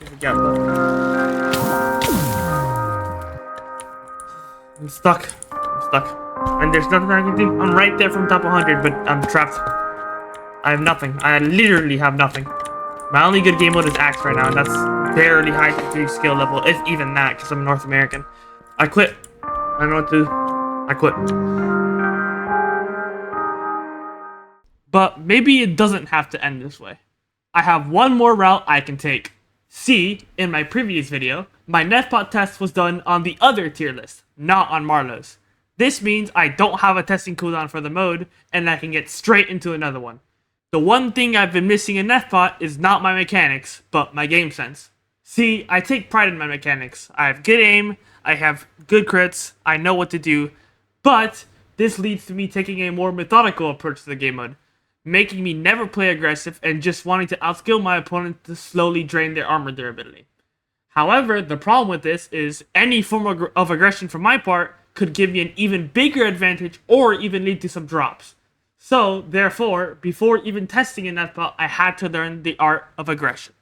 Forget though. I'm stuck. And there's nothing I can do. I'm right there from top 100, but I'm trapped. I have nothing. I literally have nothing. My only good game mode is Axe right now, and that's barely high 3 skill level, if even that, because I'm North American. I quit. I don't know what to do. I quit. But maybe it doesn't have to end this way. I have one more route I can take. See, in my previous video, my Nethpot test was done on the other tier list, not on Marlowe's. This means I don't have a testing cooldown for the mode, and I can get straight into another one. The one thing I've been missing in Nethpot is not my mechanics, but my game sense. See, I take pride in my mechanics. I have good aim, I have good crits, I know what to do, but this leads to me taking a more methodical approach to the game mode, making me never play aggressive and just wanting to outskill my opponent to slowly drain their armor durability. However, the problem with this is any form of aggression from my part could give me an even bigger advantage or even lead to some drops. So, therefore, before even testing in Nethpot, I had to learn the art of aggression.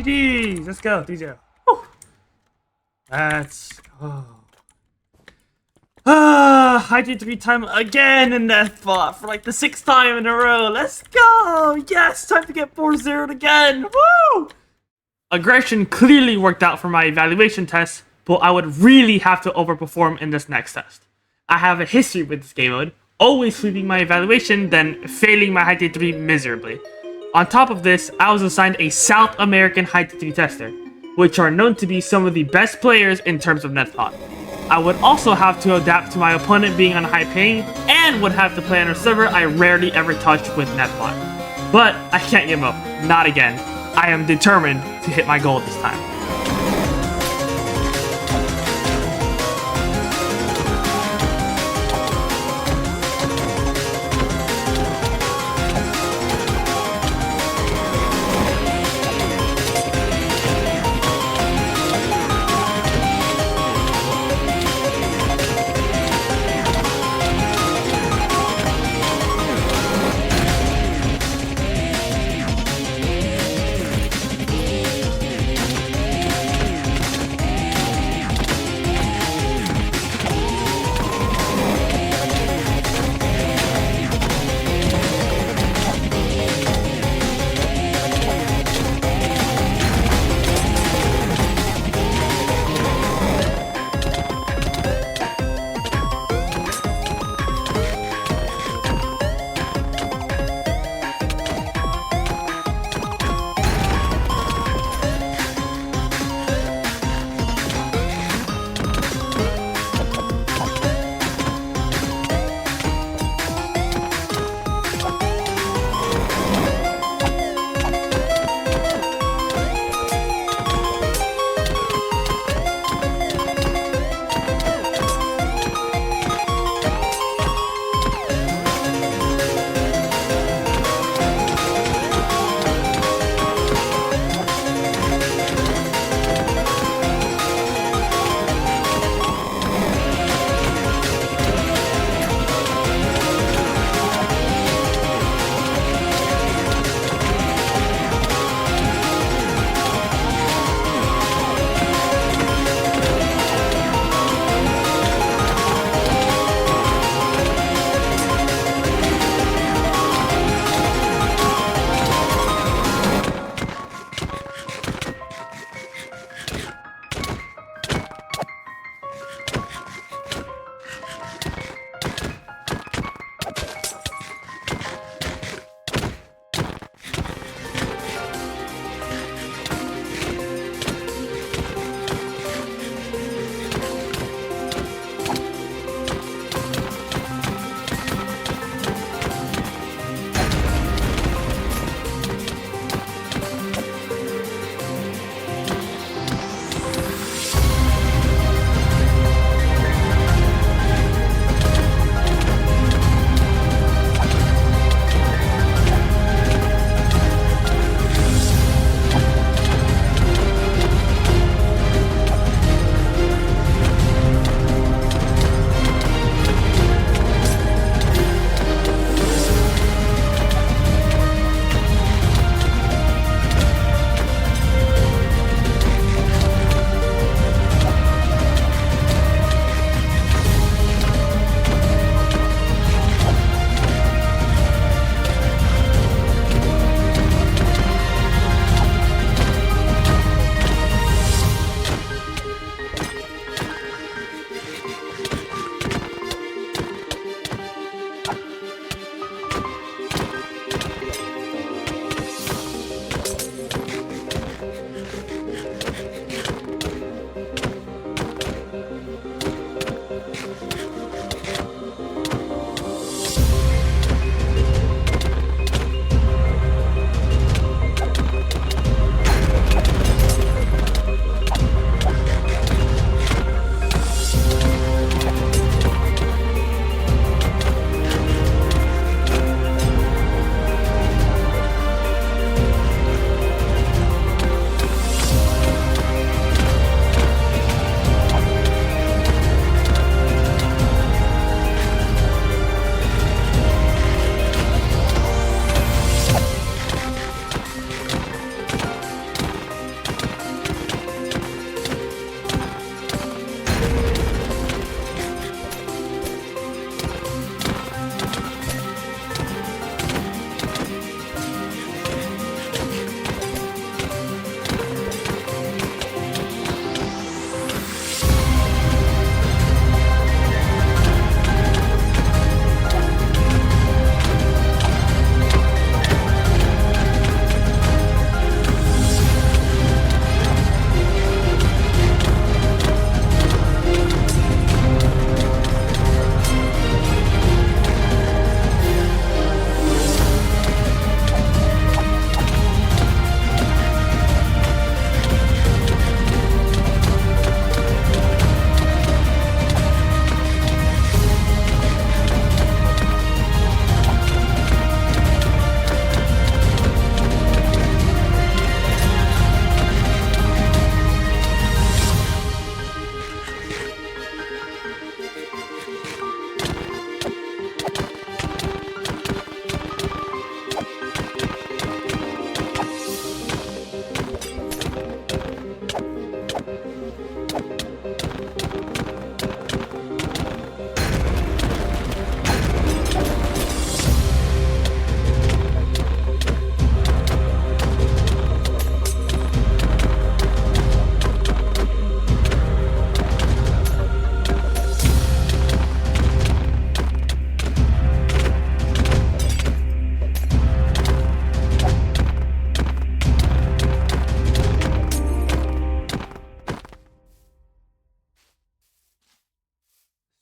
GG's, let's go, 3-0. Let's go. HT3 time again in Nethpot for like the 6th time in a row. Let's go! Yes, time to get 4-0'd again. Woo! Aggression clearly worked out for my evaluation test, but I would really have to overperform in this next test. I have a history with this game mode, always sweeping my evaluation, then failing my HT3 miserably. On top of this, I was assigned a South American HT3 tester, which are known to be some of the best players in terms of Nethpot. I would also have to adapt to my opponent being on high ping, and would have to play on a server I rarely ever touch with Nethpot. But I can't give up, not again. I am determined to hit my goal this time.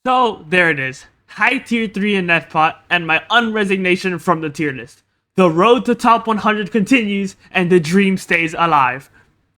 So there it is. High tier 3 in Nethpot and my unresignation from the tier list. The road to top 100 continues and the dream stays alive.